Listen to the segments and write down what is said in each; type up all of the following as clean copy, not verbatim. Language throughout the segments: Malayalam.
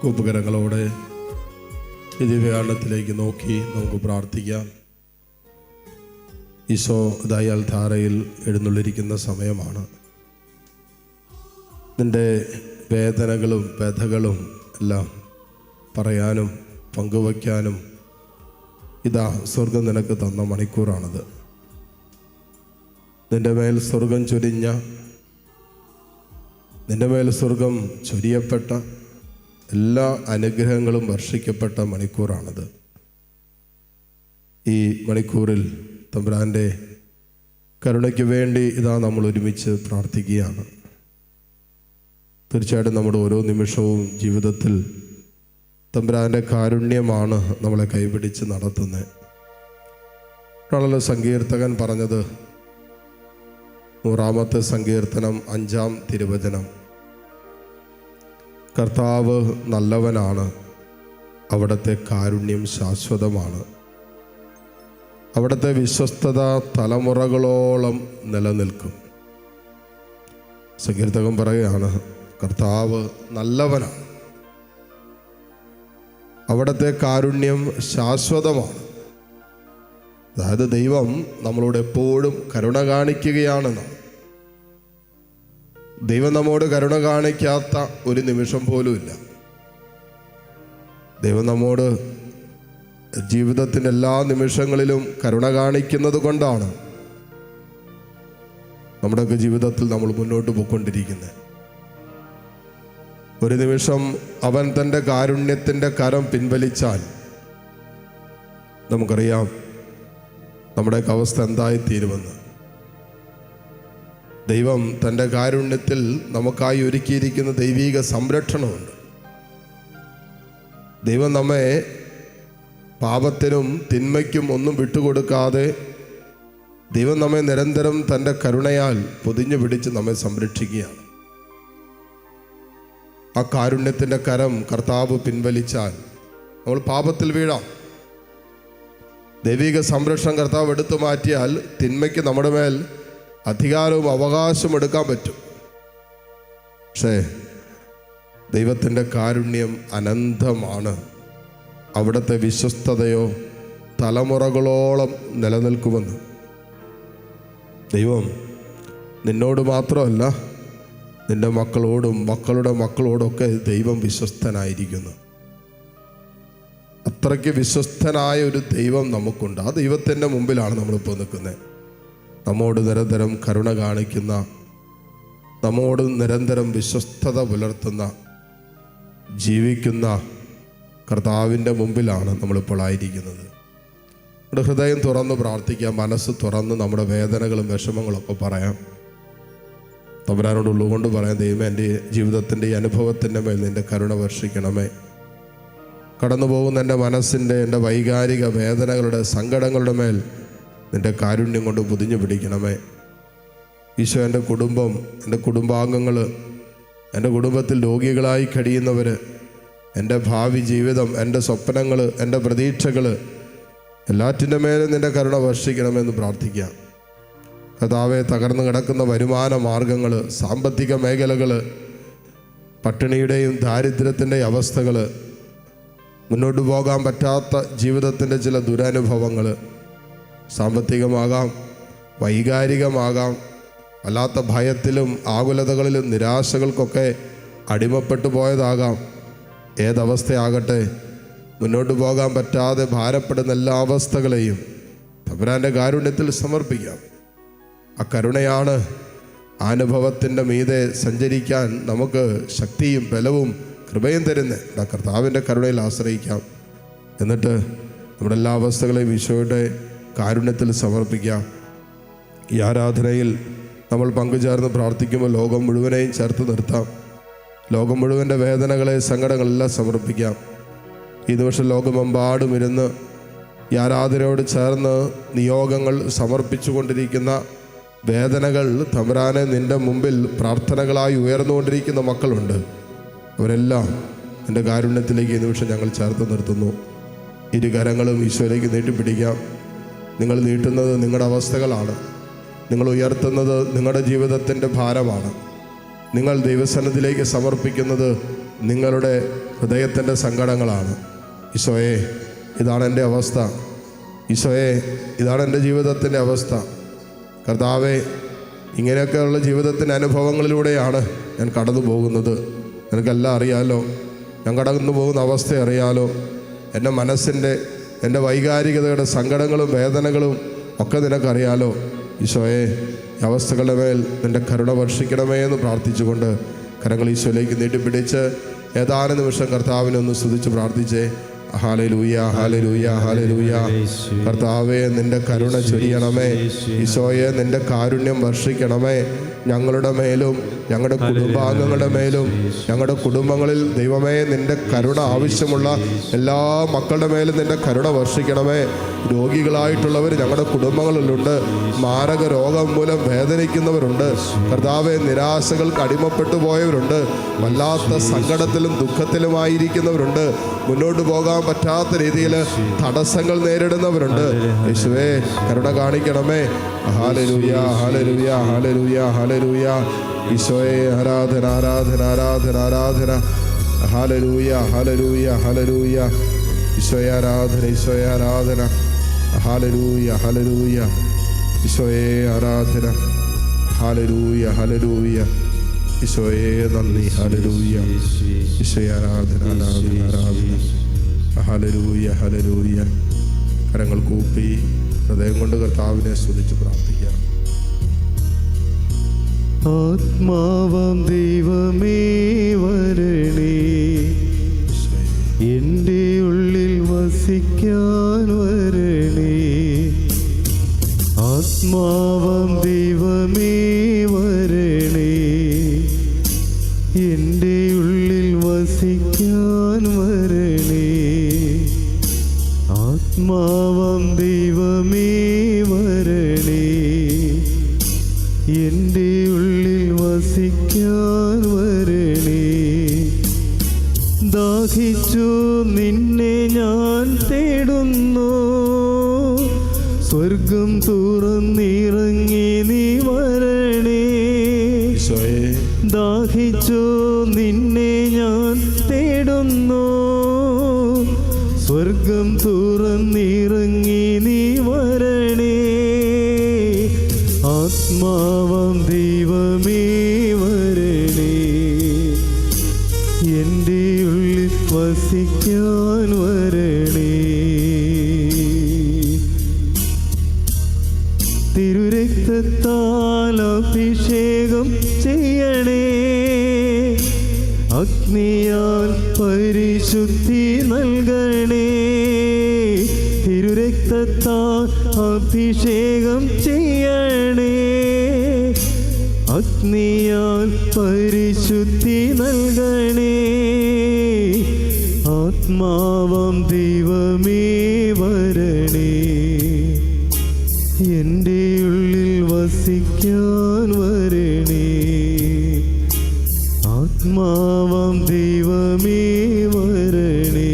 കൂപ്പുകരങ്ങളോടെ ഈ ദിവ്യകാരണത്തിലേക്ക് നോക്കി നമുക്ക് പ്രാർത്ഥിക്കാം. ഈശോ ദയാൽ ധാരയിൽ എഴുന്നള്ളിരിക്കുന്ന സമയമാണ്. നിൻ്റെ വേദനകളും വ്യഥകളും എല്ലാം പറയാനും പങ്കുവയ്ക്കാനും ഇതാ സ്വർഗം നിനക്ക് തന്ന മണിക്കൂറാണത്. നിൻ്റെ മേൽ സ്വർഗം ചൊരിഞ്ഞ, നിൻ്റെ മേൽ സ്വർഗം ചൊരിയപ്പെട്ട എല്ലാ അനുഗ്രഹങ്ങളും വർഷിക്കപ്പെട്ട മണിക്കൂറാണത്. ഈ മണിക്കൂറിൽ തമ്പുരാൻ്റെ കരുണയ്ക്ക് വേണ്ടി ഇതാ നമ്മൾ ഒരുമിച്ച് പ്രാർത്ഥിക്കുകയാണ്. തീർച്ചയായിട്ടും നമ്മുടെ ഓരോ നിമിഷവും ജീവിതത്തിൽ തമ്പുരാൻ്റെ കാരുണ്യമാണ് നമ്മളെ കൈപിടിച്ച് നടത്തുന്നത്. ഒരാളെ സങ്കീർത്തകൻ പറഞ്ഞത് 100-ാമത്തെ സങ്കീർത്തനം 5-ാം തിരുവചനം, കർത്താവ് നല്ലവനാണ്, അവിടുത്തെ കാരുണ്യം ശാശ്വതമാണ്, അവിടുത്തെ വിശ്വസ്തത തലമുറകളോളം നിലനിൽക്കും. സങ്കീർത്തകൻ പറയുകയാണ്, കർത്താവ് നല്ലവനാണ്, അവിടുത്തെ കാരുണ്യം ശാശ്വതമാണ്. അതായത് ദൈവം നമ്മളോട് എപ്പോഴും കരുണ കാണിക്കുകയാണെന്നാണ്. ദൈവം നമ്മോട് കരുണ കാണിക്കാത്ത ഒരു നിമിഷം പോലുമില്ല. ദൈവം നമ്മോട് ജീവിതത്തിൻ്റെ എല്ലാ നിമിഷങ്ങളിലും കരുണ കാണിക്കുന്നത് കൊണ്ടാണ് നമ്മുടെയൊക്കെ ജീവിതത്തിൽ നമ്മൾ മുന്നോട്ട് പോയിക്കൊണ്ടിരിക്കുന്നത്. ഒരു നിമിഷം അവൻ തൻ്റെ കാരുണ്യത്തിൻ്റെ കരം പിൻവലിച്ചാൽ നമുക്കറിയാം നമ്മുടെയൊക്കെ അവസ്ഥ എന്തായിത്തീരുമെന്ന്. ദൈവം തൻ്റെ കാരുണ്യത്തിൽ നമുക്കായി ഒരുക്കിയിരിക്കുന്ന ദൈവീക സംരക്ഷണമുണ്ട്. ദൈവം നമ്മെ പാപത്തിനും തിന്മയ്ക്കും ഒന്നും വിട്ടുകൊടുക്കാതെ ദൈവം നമ്മെ നിരന്തരം തൻ്റെ കരുണയാൽ പൊതിഞ്ഞു പിടിച്ച് നമ്മെ സംരക്ഷിക്കുകയാണ്. ആ കാരുണ്യത്തിൻ്റെ കരം കർത്താവ് പിൻവലിച്ചാൽ നമ്മൾ പാപത്തിൽ വീഴാം. ദൈവിക സംരക്ഷണം കർത്താവ് എടുത്തു മാറ്റിയാൽ തിന്മയ്ക്ക് നമ്മുടെ മേൽ അധികാരവും അവകാശവും എടുക്കാൻ പറ്റും. പക്ഷേ ദൈവത്തിൻ്റെ കാരുണ്യം അനന്തമാണ്, അവിടുത്തെ വിശ്വസ്തതയോ തലമുറകളോളം നിലനിൽക്കുമെന്ന്. ദൈവം നിന്നോട് മാത്രമല്ല, നിൻ്റെ മക്കളോടും മക്കളുടെ മക്കളോടൊക്കെ ദൈവം വിശ്വസ്തനായിരിക്കുന്നു. അത്രയ്ക്ക് വിശ്വസ്തനായ ഒരു ദൈവം നമുക്കുണ്ട്. ആ ദൈവത്തിൻ്റെ മുമ്പിലാണ് നമ്മളിപ്പോൾ നിൽക്കുന്നത്. നമ്മോട് നിരന്തരം കരുണ കാണിക്കുന്ന, നമ്മോട് നിരന്തരം വിശ്വസ്തത പുലർത്തുന്ന, ജീവിക്കുന്ന കർത്താവിൻ്റെ മുമ്പിലാണ് നമ്മളിപ്പോൾ ആയിരിക്കുന്നത്. നമ്മുടെ ഹൃദയം തുറന്ന് പ്രാർത്ഥിക്കാം, മനസ്സ് തുറന്ന് നമ്മുടെ വേദനകളും വിഷമങ്ങളൊക്കെ പറയാം. തമ്പുരാനോട് ഉള്ളുകൊണ്ട് പറയാം, ദൈവമേ, എൻ്റെ ജീവിതത്തിൻ്റെ ഈ അനുഭവത്തിൻ്റെ മേൽ നിൻ്റെ കരുണ വർഷിക്കണമേ. കടന്നു പോകുന്ന എൻ്റെ മനസ്സിൻ്റെ, എൻ്റെ വൈകാരിക വേദനകളുടെ സങ്കടങ്ങളുടെ മേൽ നിൻ്റെ കാരുണ്യം കൊണ്ട് പൊതിഞ്ഞു പിടിക്കണമേ. ഈശോ, എൻ്റെ കുടുംബം, എൻ്റെ കുടുംബാംഗങ്ങൾ, എൻ്റെ കുടുംബത്തിൽ രോഗികളായി കഴിയുന്നവർ, എൻ്റെ ഭാവി ജീവിതം, എൻ്റെ സ്വപ്നങ്ങൾ, എൻ്റെ പ്രതീക്ഷകൾ, എല്ലാറ്റിൻ്റെ മേലും നിൻ്റെ കരുണ വർഷിക്കണമെന്ന് പ്രാർത്ഥിക്കാം. കർത്താവേ, തകർന്നു കിടക്കുന്ന വരുമാന മാർഗങ്ങൾ, സാമ്പത്തിക മേഖലകൾ, പട്ടിണിയുടെയും ദാരിദ്ര്യത്തിൻ്റെയും അവസ്ഥകൾ, മുന്നോട്ട് പോകാൻ പറ്റാത്ത ജീവിതത്തിൻ്റെ ചില ദുരനുഭവങ്ങൾ, സാമ്പത്തികമാകാം, വൈകാരികമാകാം, വല്ലാത്ത ഭയത്തിലും ആകുലതകളിലും നിരാശകൾക്കൊക്കെ അടിമപ്പെട്ടു പോയതാകാം. ഏതവസ്ഥയാകട്ടെ, മുന്നോട്ട് പോകാൻ പറ്റാതെ ഭാരപ്പെടുന്ന എല്ലാ അവസ്ഥകളെയും തമ്പുരാൻ്റെ കാരുണ്യത്തിൽ സമർപ്പിക്കാം. ആ കരുണയാണ് അനുഭവത്തിൻ്റെ മീതെ സഞ്ചരിക്കാൻ നമുക്ക് ശക്തിയും ബലവും കൃപയും തരുന്നത്. ആ കർത്താവിൻ്റെ കരുണയിൽ ആശ്രയിക്കാം. എന്നിട്ട് നമ്മുടെ എല്ലാ അവസ്ഥകളെയും ഈശോയുടെ കാരുണ്യത്തിൽ സമർപ്പിക്കാം. ഈ ആരാധനയിൽ നമ്മൾ പങ്കുചേർന്ന് പ്രാർത്ഥിക്കുമ്പോൾ ലോകം മുഴുവനെയും ചേർത്ത് നിർത്താം. ലോകം മുഴുവൻ്റെ വേദനകളെ, സങ്കടങ്ങളെല്ലാം സമർപ്പിക്കാം. ഈ ദിവസം ലോകമെമ്പാടും ഇരുന്ന് ഈ ആരാധനയോട് ചേർന്ന് നിയോഗങ്ങൾ സമർപ്പിച്ചു കൊണ്ടിരിക്കുന്ന വേദനകൾ തമ്പുരാനെ നിൻ്റെ മുമ്പിൽ പ്രാർത്ഥനകളായി ഉയർന്നുകൊണ്ടിരിക്കുന്ന മക്കളുണ്ട്. അവരെല്ലാം എൻ്റെ കാരുണ്യത്തിലേക്ക് ഈ നിമിഷം ഞങ്ങൾ ചേർത്ത് നിർത്തുന്നു. ഇരുകരങ്ങളും ഈശോയിലേക്ക് നീട്ടിപ്പിടിക്കാം. നിങ്ങൾ നീട്ടുന്നത് നിങ്ങളുടെ അവസ്ഥകളാണ്, നിങ്ങൾ ഉയർത്തുന്നത് നിങ്ങളുടെ ജീവിതത്തിൻ്റെ ഭാരമാണ്, നിങ്ങൾ ദൈവസന്നിധിയിലേക്ക് സമർപ്പിക്കുന്നത് നിങ്ങളുടെ ഹൃദയത്തിൻ്റെ സങ്കടങ്ങളാണ്. ഈശോയെ, ഇതാണ് എൻ്റെ അവസ്ഥ. ഈശോയെ, ഇതാണ് എൻ്റെ ജീവിതത്തിൻ്റെ അവസ്ഥ. കർത്താവേ, ഇങ്ങനെയൊക്കെയുള്ള ജീവിതത്തിൻ്റെ അനുഭവങ്ങളിലൂടെയാണ് ഞാൻ കടന്നു പോകുന്നത്. നിനക്കെല്ലാം അറിയാലോ. ഞാൻ കടന്നു പോകുന്ന അവസ്ഥ അറിയാലോ. എൻ്റെ മനസ്സിൻ്റെ, എൻ്റെ വൈകാരികതയുടെ സങ്കടങ്ങളും വേദനകളും ഒക്കെ നിനക്കറിയാലോ. ഈശോയെ, ഈ അവസ്ഥകളുടെ മേൽ നിൻ്റെ കരുണ വർഷിക്കണമേ എന്ന് പ്രാർത്ഥിച്ചുകൊണ്ട് കരങ്ങൾ ഈശോയിലേക്ക് നീട്ടിപ്പിടിച്ച് ഏതാനും നിമിഷം കർത്താവിനെ ഒന്ന് സ്തുതിച്ച് പ്രാർത്ഥിച്ചേ. ഹല്ലേലൂയ, ഹല്ലേലൂയ, ഹല്ലേലൂയ. കർത്താവേ, നിൻ്റെ കരുണ ചൊരിയണമേ. ഈശോയെ, നിൻ്റെ കാരുണ്യം വർഷിക്കണമേ ഞങ്ങളുടെ മേലും ഞങ്ങളുടെ കുടുംബാംഗങ്ങളുടെ മേലും. ഞങ്ങളുടെ കുടുംബങ്ങളിൽ ദൈവമേ, നിൻ്റെ കരുണ ആവശ്യമുള്ള എല്ലാ മക്കളുടെ മേലും നിൻ്റെ കരുണ വർഷിക്കണമേ. രോഗികളായിട്ടുള്ളവർ ഞങ്ങളുടെ കുടുംബങ്ങളിലുണ്ട്. മാരക രോഗം മൂലം വേദനിക്കുന്നവരുണ്ട്. കർത്താവെ, നിരാശകൾക്ക് അടിമപ്പെട്ടു പോയവരുണ്ട്. വല്ലാത്ത സങ്കടത്തിലും ദുഃഖത്തിലുമായിരിക്കുന്നവരുണ്ട്. മുന്നോട്ട് പോകാൻ പറ്റാത്ത രീതിയിൽ തടസ്സങ്ങൾ നേരിടുന്നവരുണ്ട്. യേശുവേ, കരുണ കാണിക്കണമേ. ഹല്ലേലൂയ, ഹല്ലേലൂയ, ഹല്ലേലൂയ, ഹല്ലേലൂയ. ഈശോയെ, ആരാധന, ആരാധന, ആരാധന, ആരാധന. ഹല്ലേലൂയ, ഹല്ലേലൂയ, ഹല്ലേലൂയ. ഈശോയെ ആരാധന, ഈശോയെ ആരാധന. ഹല്ലേലൂയ, ഹല്ലേലൂയ. ഈശോയെ ആരാധന. ഹല്ലേലൂയ, ഹല്ലേലൂയ. ഈശോയെ നന്ദി. ഹല്ലേലൂയ. ഈശോയെ ആരാധന, ആരാധന, ആരാധന. ഹല്ലേലൂയ, ഹല്ലേലൂയ. കരങ്ങൾ കൂപ്പി ഹൃദയം കൊണ്ട് കർത്താവിനെ സ്തുതിച്ച് പ്രാർത്ഥിക്കാം. ആത്മാവാം ദൈവമേ വരണേ, എൻ്റെ ഉള്ളിൽ വസിക്കാൻ വരണേ. ആത്മാവാം ദൈവമേ വരണേ, എൻ്റെ ഉള്ളിൽ വസിക്കാൻ വരണേ. ആത്മാവാം ദൈവമേ വരണേ, എൻ്റെ ഉള്ളിൽ വസിക്കാൻ വരണേ. ദാഹിച്ചു നിന്നെ ഞാൻ തേടുന്നു, സ്വർഗം തുറന്നിറങ്ങി നീ വരണേ. ദാഹിച്ചു നിന്നെ ഞാൻ തേടുന്നു, സ്വർഗം തുറന്നിറങ്ങി നീ വരണേ. ആത്മാവാം ദൈവമേ വരണേ, എൻ്റെ ഉള്ളിൽ വസിക്കാൻ വരണേ. തിരുരക്തത്താൽ അഭിഷേകം ചെയ്യണേ, അഗ്നിയാൽ പരിശുദ്ധി നൽകണേ. തിരുരക്തത്താൽ അഭിഷേകം ചെയ്യണേ, അഗ്നിയാൽ പരിശുദ്ധി നൽകണേ. ആത്മാവാം ദൈവമേ വരണേ, എൻ്റെ ഉള്ളിൽ വസിക്കാൻ വരണേ. ആത്മാവാം ദൈവമേ വരണേ,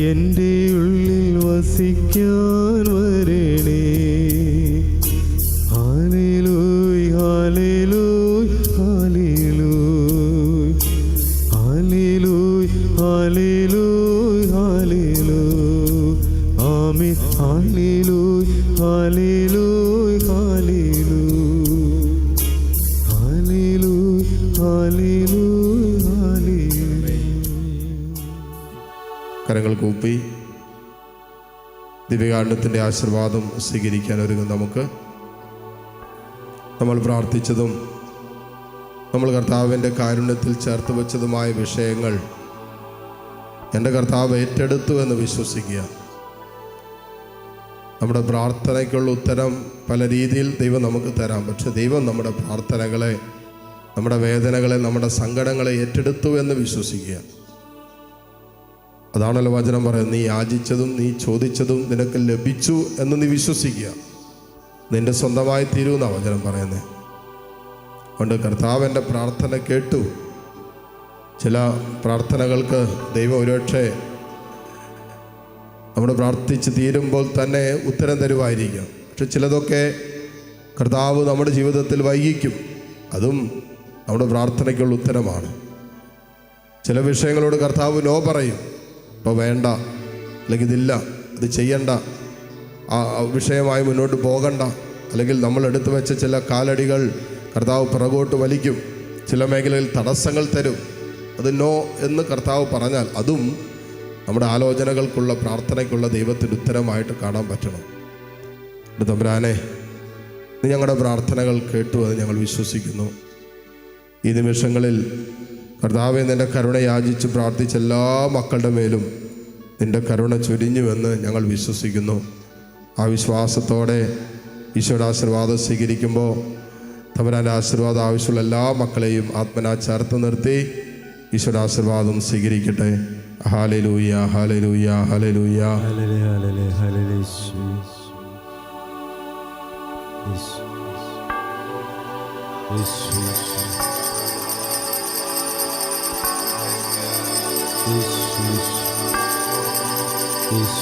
എൻ്റെ ഉള്ളിൽ വസിക്കാൻ വരണേ. ഹല്ലേലൂയ, ഹല്ലേലൂയ, ഹല്ലേലൂയ, ഹല്ലേലൂയ, ഹല്ലേലൂയ, ഹല്ലേലൂയ. ആമേൻ. ഹല്ലേലൂയ, ഹല്ലേലൂയ, ഹല്ലേലൂയ, ഹല്ലേലൂയ, ഹല്ലേലൂയ, ഹല്ലേലൂയ. കരങ്ങൾ കൂപ്പി ദിവ്യകാരുണ്യത്തിൻ്റെ ആശീർവാദം സ്വീകരിക്കാൻ ഒരുങ്ങും നമുക്ക്. നമ്മൾ പ്രാർത്ഥിച്ചതും നമ്മൾ കർത്താവിൻ്റെ കാരുണ്യത്തിൽ ചേർത്ത് വെച്ചതുമായ വിഷയങ്ങൾ എൻ്റെ കർത്താവ് ഏറ്റെടുത്തു എന്ന് വിശ്വസിക്കുക. നമ്മുടെ പ്രാർത്ഥനയ്ക്കുള്ള ഉത്തരം പല രീതിയിൽ ദൈവം നമുക്ക് തരാം. പക്ഷെ ദൈവം നമ്മുടെ പ്രാർത്ഥനകളെ, നമ്മുടെ വേദനകളെ, നമ്മുടെ സങ്കടങ്ങളെ ഏറ്റെടുത്തു എന്ന് വിശ്വസിക്കുക. അതാണല്ലോ വചനം പറയുന്നത്, നീ യാചിച്ചതും നീ ചോദിച്ചതും നിനക്ക് ലഭിച്ചു എന്ന് നീ വിശ്വസിക്കുക, നിൻ്റെ സ്വന്തമായി തീരുമെന്നാണ് വചനം പറയുന്നത്. അതുകൊണ്ട് കർത്താവ് എൻ്റെ പ്രാർത്ഥന കേട്ടു. ചില പ്രാർത്ഥനകൾക്ക് ദൈവം ഒരുപക്ഷെ നമ്മൾ പ്രാർത്ഥിച്ച് തീരുമ്പോൾ തന്നെ ഉത്തരം തരുമായിരിക്കും. പക്ഷെ ചിലതൊക്കെ കർത്താവ് നമ്മുടെ ജീവിതത്തിൽ വൈകിക്കും. അതും നമ്മുടെ പ്രാർത്ഥനയ്ക്കുള്ള ഉത്തരമാണ്. ചില വിഷയങ്ങളോട് കർത്താവ് നോ പറയും. ഇപ്പോൾ വേണ്ട, അല്ലെങ്കിൽ ഇതില്ല, ഇത് ചെയ്യണ്ട, ആ വിഷയമായി മുന്നോട്ട് പോകണ്ട, അല്ലെങ്കിൽ നമ്മൾ എടുത്തു വെച്ച ചില കാലടികൾ കർത്താവ് പിറകോട്ട് വലിക്കും, ചില മേഖലയിൽ തടസ്സങ്ങൾ തരും. അത് നോ എന്ന് കർത്താവ് പറഞ്ഞാൽ അതും നമ്മുടെ ആലോചനകൾക്കുള്ള പ്രാർത്ഥനയ്ക്കുള്ള ദൈവത്തിൻ്റെ ഉത്തരമായിട്ട് കാണാൻ പറ്റണം. തമ്പുരാനെ, നീ ഞങ്ങളുടെ പ്രാർത്ഥനകൾ കേട്ടു എന്ന് ഞങ്ങൾ വിശ്വസിക്കുന്നു. ഈ നിമിഷങ്ങളിൽ കർത്താവെ, നിൻ്റെ കരുണ യാചിച്ച് പ്രാർത്ഥിച്ച എല്ലാ മക്കളുടെ മേലും നിൻ്റെ കരുണ ചൊരിഞ്ഞുവെന്ന് ഞങ്ങൾ വിശ്വസിക്കുന്നു. ആ വിശ്വാസത്തോടെ ഈശോയുടെ ആശീർവാദം സ്വീകരിക്കുമ്പോൾ തമ്പുരാൻ്റെ ആശീർവാദം ആവശ്യമുള്ള എല്ലാ മക്കളെയും ആത്മനാ ചേർത്ത് നിർത്തി ഈശോയുടെ ആശീർവാദം സ്വീകരിക്കട്ടെ. ഹല്ലേലൂയ, ഹല്ലേലൂയ, ഹല്ലേലൂയ. Yes.